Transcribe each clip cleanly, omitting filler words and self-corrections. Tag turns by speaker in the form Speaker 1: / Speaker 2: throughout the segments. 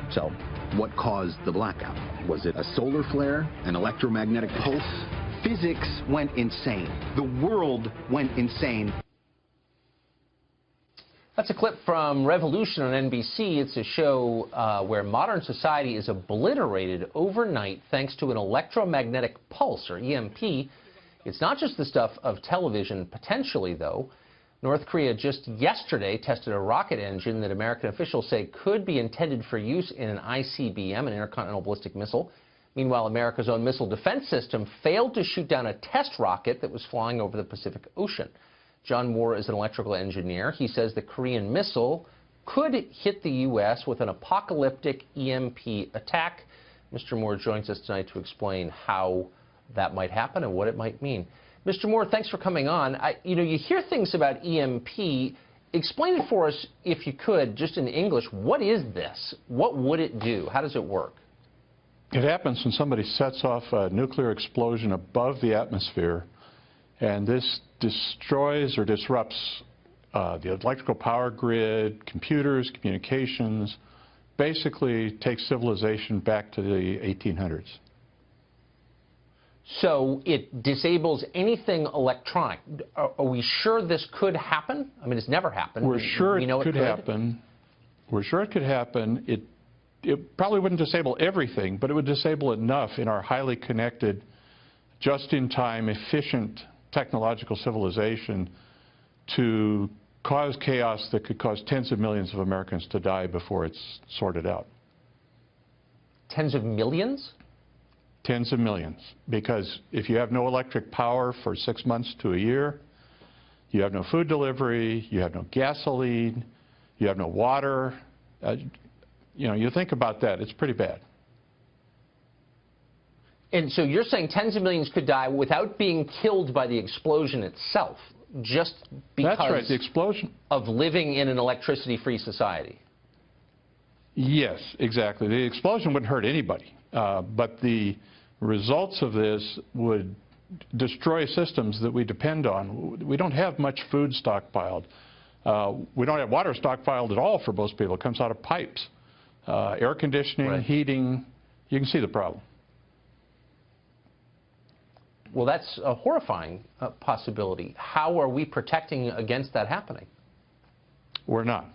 Speaker 1: So, what caused the blackout? Was it a solar flare? An electromagnetic pulse? Physics went insane. The world went insane.
Speaker 2: That's a clip from Revolution on NBC. It's a show where modern society is obliterated overnight thanks to an electromagnetic pulse, or EMP. It's not just the stuff of television, potentially, though. North Korea just yesterday tested a rocket engine that American officials say could be intended for use in an ICBM, an intercontinental ballistic missile. Meanwhile, America's own missile defense system failed to shoot down a test rocket that was flying over the Pacific Ocean. John Moore is an electrical engineer. He says the Korean missile could hit the U.S. with an apocalyptic EMP attack. Mr. Moore joins us tonight to explain how that might happen and what it might mean. Mr. Moore, thanks for coming on. You hear things about EMP. Explain it for us, if you could, just in English. What is this? What would it do? How does it work?
Speaker 3: It happens when somebody sets off a nuclear explosion above the atmosphere, and this destroys or disrupts the electrical power grid, computers, communications, basically takes civilization back to the 1800s.
Speaker 2: So it disables anything electronic. Are we sure this could happen? I mean, it's never happened.
Speaker 3: We're sure it could happen. We're sure it could happen. It probably wouldn't disable everything, but it would disable enough in our highly connected, just-in-time, efficient technological civilization to cause chaos that could cause tens of millions of Americans to die before it's sorted out.
Speaker 2: Tens of millions?
Speaker 3: Tens of millions. Because if you have no electric power for 6 months to a year, you have no food delivery, you have no gasoline, you have no water. You think about that, it's pretty bad.
Speaker 2: And so you're saying tens of millions could die without being killed by the explosion itself, just because
Speaker 3: That's right, the explosion
Speaker 2: of living in an electricity-free society?
Speaker 3: Yes, exactly. The explosion wouldn't hurt anybody, but the results of this would destroy systems that we depend on. We don't have much food stockpiled. We don't have water stockpiled at all for most people. It comes out of pipes. Air conditioning,
Speaker 2: right.
Speaker 3: Heating, you can see the problem.
Speaker 2: Well, that's a horrifying possibility. How are we protecting against that happening?
Speaker 3: We're not.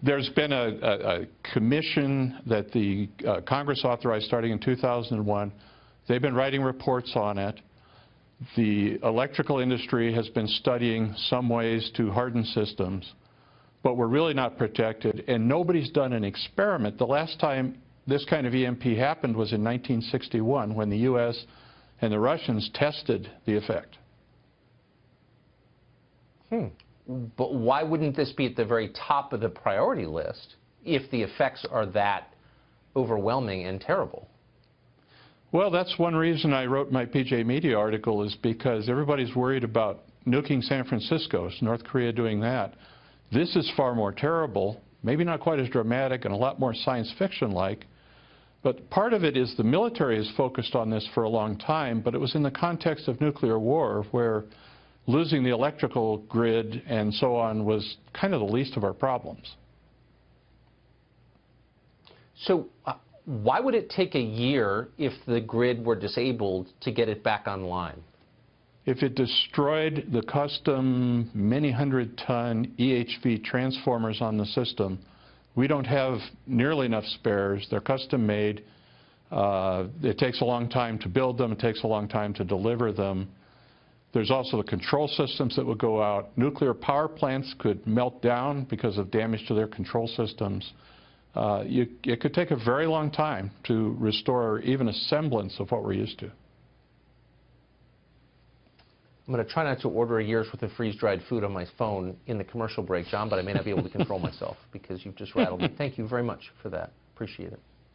Speaker 3: There's been a commission that the Congress authorized starting in 2001. They've been writing reports on it. The electrical industry has been studying some ways to harden systems, but we're really not protected, and nobody's done an experiment. The last time this kind of EMP happened was in 1961 when the U.S. and the Russians tested the effect.
Speaker 2: But why wouldn't this be at the very top of the priority list if the effects are that overwhelming and terrible?
Speaker 3: Well, that's one reason I wrote my PJ Media article, is because everybody's worried about nuking San Francisco. Is North Korea doing that? This is far more terrible, maybe not quite as dramatic and a lot more science fiction-like. But part of it is the military has focused on this for a long time, but it was in the context of nuclear war where losing the electrical grid and so on was kind of the least of our problems.
Speaker 2: So why would it take a year if the grid were disabled to get it back online?
Speaker 3: If it destroyed the custom many hundred-ton EHV transformers on the system, we don't have nearly enough spares. They're custom made. It takes a long time to build them. It takes a long time to deliver them. There's also the control systems that would go out. Nuclear power plants could melt down because of damage to their control systems. It could take a very long time to restore even a semblance of what we're used to.
Speaker 2: I'm going to try not to order a year's worth of freeze-dried food on my phone in the commercial break, John, but I may not be able to control myself because you've just rattled me. Thank you very much for that. Appreciate it.